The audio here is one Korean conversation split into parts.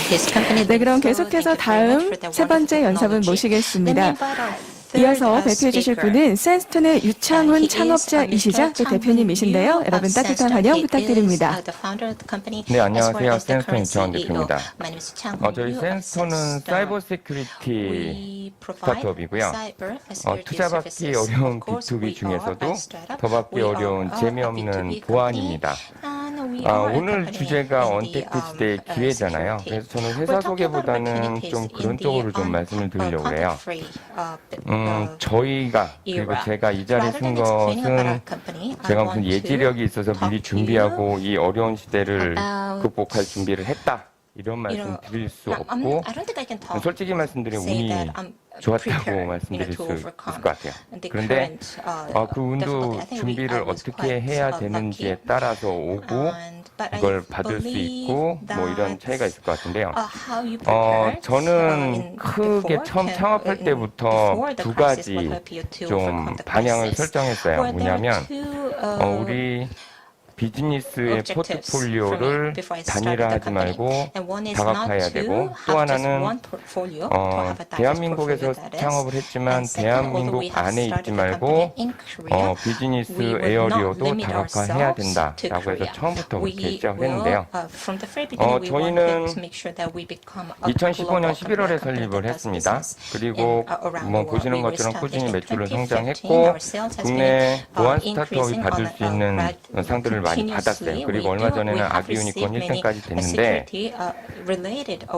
네, 그럼 계속해서 다음 세 번째 연사분 모시겠습니다. 이어서 발표해 주실 분은 샌스톤의 유창훈 창업자이시자 또 대표님이신데요. 여러분 따뜻한 환영 부탁드립니다. 네, 안녕하세요. 샌스톤 유창훈 대표입니다. 저희 샌스톤은 사이버 세큐리티 스타트업이고요. 투자받기 어려운 B2B 중에서도 더 받기 어려운 재미없는 보안입니다. 오늘 주제가 언택트 시대의 기회잖아요. 그래서 저는 회사 소개보다는 좀 그런 쪽으로 좀 말씀을 드리려고 해요. 저희가 그리고 제가 이 자리에 쓴 것은 제가 무슨 예지력이 있어서 미리 준비하고 이 어려운 시대를 극복할 준비를 했다. 이런 말씀 드릴 수 없고 솔직히 말씀드리면 운이 좋았다고 말씀드릴 수 있을 것 같아요. 그런데 그 운도 준비를 어떻게 해야 되는지에 따라서 오고 이걸 받을 수 있고 뭐 이런 차이가 있을 것 같은데요. 저는 크게 처음 창업할 때부터 두 가지 좀 방향을 설정했어요. 뭐냐면 우리 비즈니스의 포트폴리오를 단일화하지 말고 다각화해야 되고 또 하나는 대한민국에서 창업을 했지만 대한민국 안에 있지 말고 비즈니스 에어리어도 다각화해야 된다라고 해서 처음부터 그렇게 시작을 했는데요. 저희는 2015년 11월에 설립을 했습니다. 그리고 뭐 보시는 것처럼 꾸준히 매출을 성장했고 국내 보안 스타트업이 받을 수 있는 상들을 많이 받았어요. 그리고 얼마 전에는 아기 유니콘 1등까지 됐는데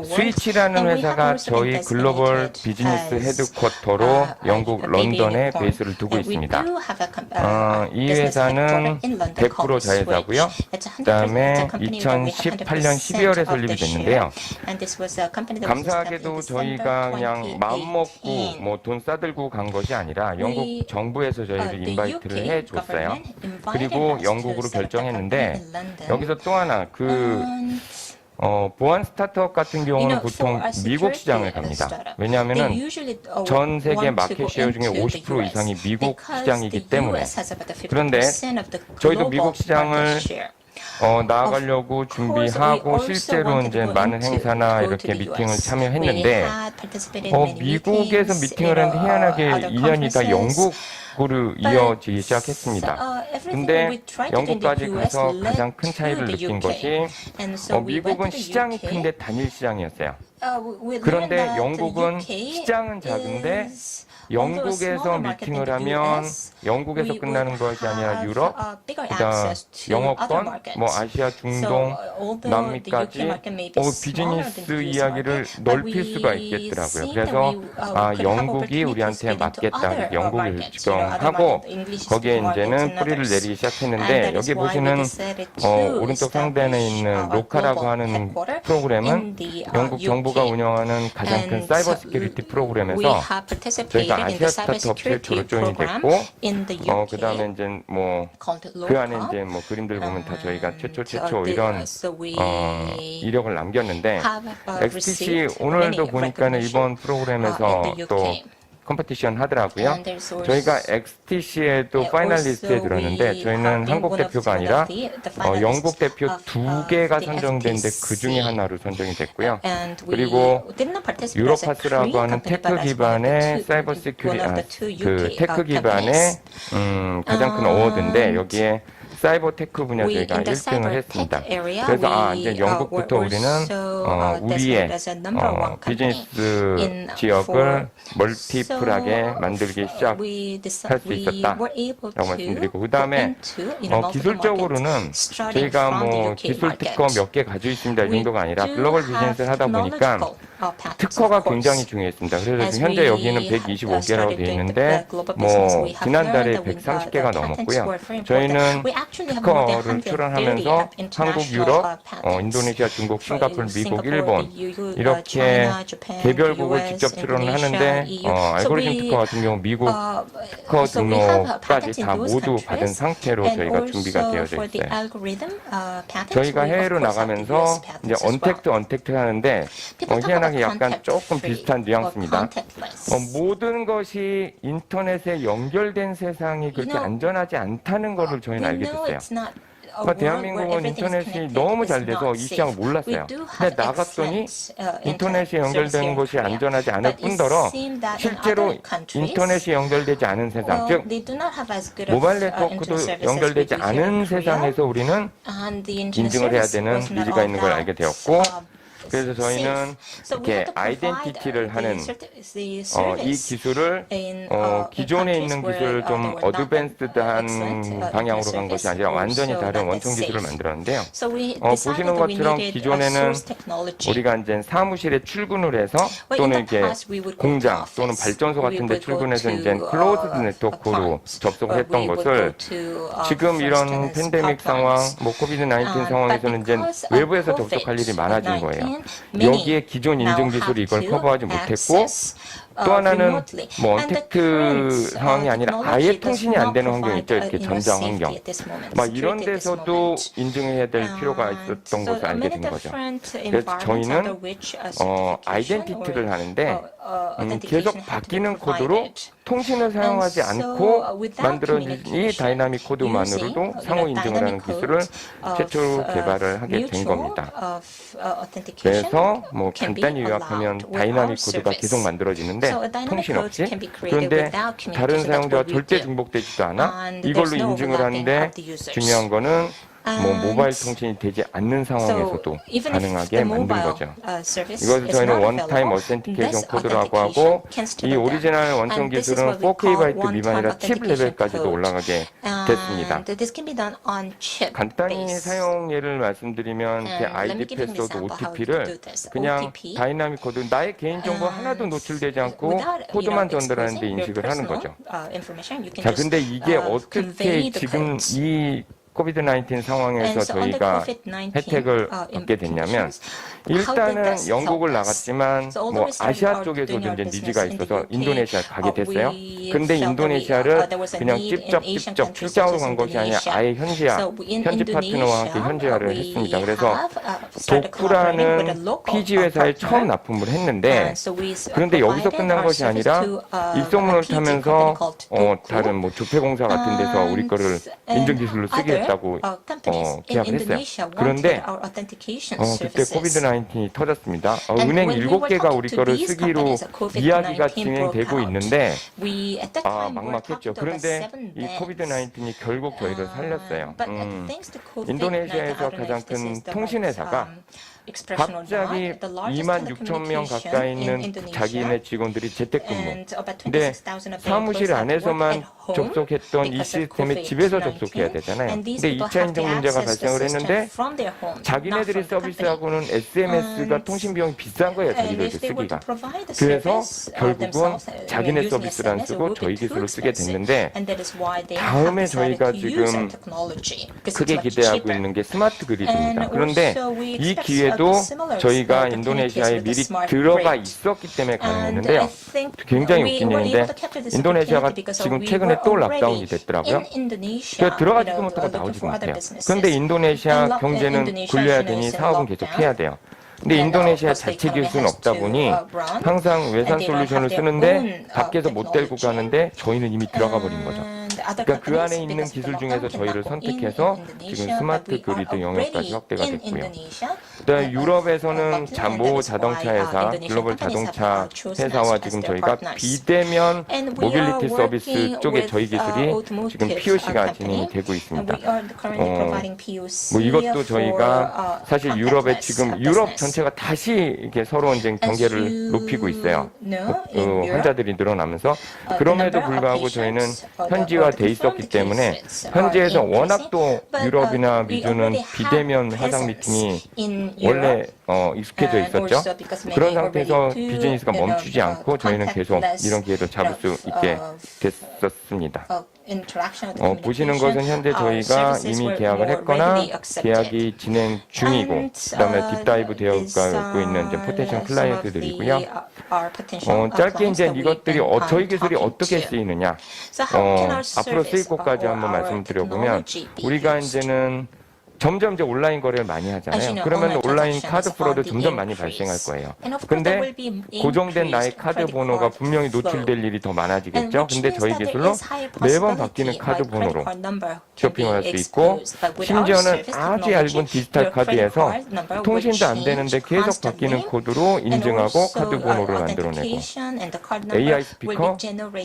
스위치라는 회사가 저희 글로벌 비즈니스 헤드쿼터로 영국 런던에 베이스를 두고 있습니다. 이 회사는 100% 자회사고요. 그 다음에 2018년 12월에 설립이 됐는데요. 감사하게도 저희가 그냥 마음먹고 뭐 돈 싸들고 간 것이 아니라 영국 정부에서 저희를 인바이트를 해줬어요. 그리고 영국으로 결정했는데 여기서 또 하나 보안 스타트업 같은 경우는 보통 미국 시장을 갑니다. 왜냐하면은 전 세계 마켓 쉐어 중에 50% 이상이 미국 시장이기 때문에. 그런데 저희도 미국 시장을 나아가려고 준비하고 실제로 이제 많은 행사나 이렇게 미팅을 참여했는데 미국에서 미팅을 했는데 희한하게 인연이 다 영국으로 이어지기 시작했습니다. 근데 영국까지 가서 가장 큰 차이를 느낀 것이 미국은 시장이 큰데 단일 시장이었어요. 그런데 영국은 시장은 작은데 영국에서 미팅을 하면 영국에서 끝나는 것이 아니라 유럽, 그다음 영어권, 뭐 아시아, 중동, 남미까지 비즈니스 이야기를 넓힐 수가 있겠더라고요. 그래서 영국이 우리한테 맞겠다. 영국을 지정하고 거기에 이제는 뿌리를 내리기 시작했는데 여기 보시는 오른쪽 상단에 있는 로카라고 하는 프로그램은 영국 정부가 운영하는 가장 큰 사이버 시큐리티 프로그램에서 저희가 아시아 스타트업 최초로 조인이 됐고 그 다음에 이제 뭐 그 안에 이제 뭐 그림들 보면 다 저희가 최초 이런 이력을 남겼는데 XTC 오늘도 보니까는 이번 프로그램에서 또 컴페티션 하더라고요. 저희가 XTC에도 파이널리스트에 들었는데 저희는 한국 대표가 아니라 영국 대표 2개가 선정됐는데 그 중에 하나로 선정이 됐고요. 그리고 유로파스라고 하는 테크 기반의 사이버 시큐리티 테크 기반의 가장 큰 어워드인데 여기에 사이버 테크 분야 저희가 1등을 했습니다. 그래서 이제 영국부터 우리는 우리의 비즈니스 지역을 멀티플하게 만들기 시작할 수 있었다라고 말씀드리고 그 다음에 기술적으로는 저희가 뭐 기술 특허 몇 개 가지고 있습니다. 이 정도가 아니라 글로벌 비즈니스를 하다 보니까 특허가 굉장히 중요했습니다. 그래서 지금 현재 여기는 125개라고 되어 있는데 뭐 지난달에 130개가 넘었고요. 저희는 특허를 출원하면서 한국, 유럽, 인도네시아, 중국, 싱가포르, 미국, 일본 이렇게 개별국을 직접 출원을 하는데 알고리즘 특허 같은 경우 미국 특허 등록까지 다 모두 받은 상태로 저희가 준비가 되어져 있어요. 저희가 해외로 나가면서 이제 언택트 하는데 희한하게 약간 조금 비슷한 뉘앙스입니다. 모든 것이 인터넷에 연결된 세상이 그렇게 안전하지 않다는 것을 저희는 알게 됐어요. 그러니까 대한민국은 인터넷이 너무 잘 돼서 이 시장을 몰랐어요. 근데 나갔더니 인터넷이 연결되는 것이 안전하지 않을 뿐더러 실제로 인터넷이 연결되지 않은 세상, 즉 모바일 네트워크도 연결되지 않은 세상에서 우리는 인증을 해야 되는 니즈가 있는 걸 알게 되었고, 그래서 저희는 이렇게 아이덴티티를 하는 이 기술을 기존에 있는 기술을 좀 어드밴스드한 방향으로 간 것이 아니라 완전히 다른 원천 기술을 만들었는데요. 보시는 것처럼 기존에는 우리가 이제 사무실에 출근을 해서 또는 이렇게 공장 또는 발전소 같은 데 출근해서 이제 클로즈드 네트워크로 접속을 했던 것을 지금 이런 팬데믹 상황, 코비드 19 상황에서는 이제 외부에서 접속할 일이 많아진 거예요. 여기에 기존 인증 기술이 이걸 커버하지 못했고, 또 하나는 언택트 상황이 아니라 아예 통신이 안 되는 환경이 있죠. 이렇게 전장 환경. 이런 데서도 인증해야 될 필요가 있었던 것을 알게 된 거죠. 그래서 저희는 아이덴티티를 하는데 계속 바뀌는 코드로 통신을 사용하지 않고 만들어진 이 다이나믹 코드만으로도 상호 인증을 하는 기술을 최초로 개발을 하게 된 겁니다. 그래서 간단히 요약하면 다이나믹 코드가 계속 만들어지는데 통신 없이, 그런데 다른 사용자와 절대 중복되지도 않아. 이걸로 인증을 하는데 중요한 거는 모바일 통신이 되지 않는 상황에서도 가능하게 만든 거죠. 이것을 저희는 원타임 어센티케이션 코드라고 하고, 이 오리지널 원천 기술은 4K 바이트 미만이라 칩 레벨까지도 올라가게 됐습니다. 간단히 사용 예를 말씀드리면 ID 패스워드 OTP를 그냥 다이나믹 코드, 나의 개인정보 하나도 노출되지 않고 코드만 전달하는데 인식을 하는 거죠. 자, 근데 이게 어떻게 지금 이 코비드 19 상황에서 저희가 혜택을 얻게 됐냐면, 일단은 영국을 나갔지만 아시아 쪽에서도 이제 니즈가 있어서 인도네시아에 가게 됐어요. 근데 인도네시아를 그냥 찝쩍 출장으로 간 것이 아니라 아예 현지 파트너와 함께 현지화를 했습니다. 그래서 도쿠라는 PG 회사에 처음 납품을 했는데, 그런데 여기서 끝난 것이 아니라 입소문을 타면서 다른 조폐공사 같은 데서 우리 거를 인증 기술로 쓰게 했다고 계약을 했어요. 그런데 그때 코비드 19이 터졌습니다. 은행 7개가 우리 거를 쓰기로 이야기가 진행되고 있는데 막막했죠. 그런데 이 코비드 19이 결국 저희를 살렸어요. 인도네시아에서 가장 큰 통신회사가 갑자기 26,000명 가까이 있는 자기네 직원들이 재택근무. 근데 사무실 안에서만 접속했던 이 시스템에 집에서 접속해야 되잖아요. 근데 2차 인증 문제가 발생을 했는데 자기네들이 서비스하고는 SMS가 통신 비용이 비싼 거예요. 자기들도 쓰기가. 그래서 결국은 자기네 서비스를 안 쓰고 저희 기술을 쓰게 됐는데, 다음에 저희가 지금 크게 기대하고 있는 게 스마트 그리드입니다. 그런데 이 기회도 저희가 인도네시아에 미리 들어가 있었기 때문에 가능했는데요. 굉장히 웃긴 얘기인데, 인도네시아가 지금 최근에 또 락다운이 됐더라고요. 그래서 들어가지도 못하고 나오지도 못해요. 그런데 인도네시아 경제는 굴려야 되니 사업은 계속 해야 돼요. 근데 인도네시아 자체 기술은 없다 보니 항상 외산 솔루션을 쓰는데 밖에서 못 데리고 가는데 저희는 이미 들어가 버린 거죠. 그러니까 그 안에 있는 기술 중에서 저희를 선택해서 지금 스마트 그리드 영역까지 확대가 됐고요. 그다음에 유럽에서는 모 자동차 회사, 글로벌 자동차 회사와 지금 저희가 비대면 모빌리티 서비스 쪽에 저희 기술이 지금 POC가 진행이 되고 있습니다. 이것도 저희가 사실 유럽에 지금 유럽 전체가 다시 이렇게 서로 이제 경계를 높이고 있어요. 환자들이 늘어나면서. 그럼에도 불구하고 저희는 현지화 돼 있었기 때문에 현지에서 워낙 또 유럽이나 미주는 비대면 화상 미팅이 원래 익숙해져 있었죠. 그런 상태에서 비즈니스가 멈추지 않고 저희는 계속 이런 기회를 잡을 수 있게 됐었습니다. 보시는 것은 현재 저희가 이미 계약을 했거나 계약이 진행 중이고, 그다음에 딥다이브 되어 가고 있는 이제 포텐셜 클라이언트들이고요. 짧게 이제 이것들이 저희 기술이 어떻게 쓰이느냐, 앞으로 쓰일 곳까지 한번 말씀드려보면, 우리가 이제는 점점 이제 온라인 거래를 많이 하잖아요. 그러면 온라인 카드 프로도 점점 많이 발생할 거예요. 근데 고정된 나의 카드 번호가 분명히 노출될 일이 더 많아지겠죠. 근데 저희 기술로 매번 바뀌는 카드 번호로 쇼핑을 할 수 있고, 심지어는 아주 얇은 디지털 카드에서 통신도 안 되는데 계속 바뀌는 코드로 인증하고 카드 번호를 만들어내고, AI 스피커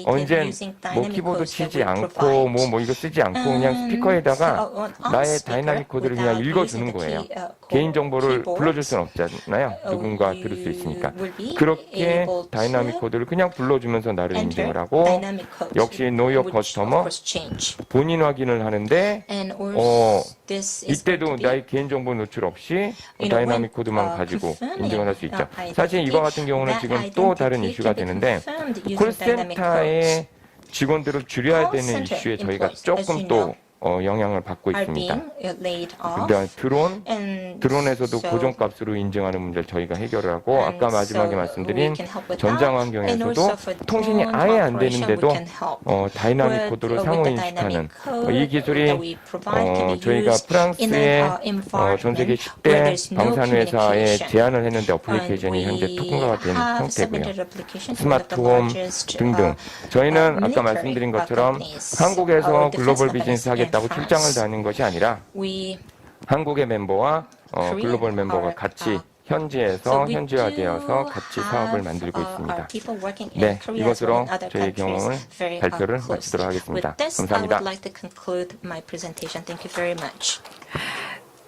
언젠 뭐 키보드 치지 않고 뭐 이거 쓰지 않고 그냥 스피커에다가 나의 다이나믹 코드를 그냥 읽어주는 거예요. 개인정보를 불러줄 수는 없잖아요. 누군가 들을 수 있으니까. 그렇게 다이나믹 코드를 그냥 불러주면서 나를 인증을 하고, 역시 노이어 커스터머 본인 확인을 하는데 이때도 나의 개인정보 노출 없이 다이나믹 코드만 가지고 인증을 할 수 있죠. 사실 이거 같은 경우는 지금 또 다른 이슈가 되는데, 콜센터의 직원들을 줄여야 되는 이슈에 저희가 조금 또 영향을 받고 있습니다. 그다음 드론에서도 고정값으로 인증하는 문제를 저희가 해결을 하고, 아까 마지막에 말씀드린 전장 환경에서도 통신이 아예 안 되는데도 다이나믹 코드로 상호 인식하는 이 기술이 저희가 프랑스의 전 세계 10대 방산회사에 제안을 했는데 어플리케이션이 현재 통과가 된 상태고요. 스마트홈 등등. 저희는 아까 말씀드린 것처럼 한국에서 글로벌 비즈니스 하겠다고 출장을 다니는 것이 아니라 한국의 멤버와 글로벌 멤버가 같이 현지에서 현지화되어서 같이 사업을 만들고 있습니다. 네, 이것으로 저희 경험을 발표를 마치도록 하겠습니다. 감사합니다.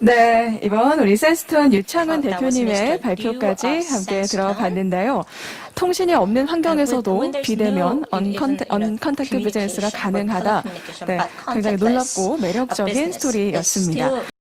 네, 이번 우리 센스톤 유창훈 대표님의 발표까지 함께 들어봤는데요. 통신이 없는 환경에서도 비대면 언컨택트 비즈니스가 가능하다. 네, 굉장히 놀랍고 매력적인 스토리였습니다.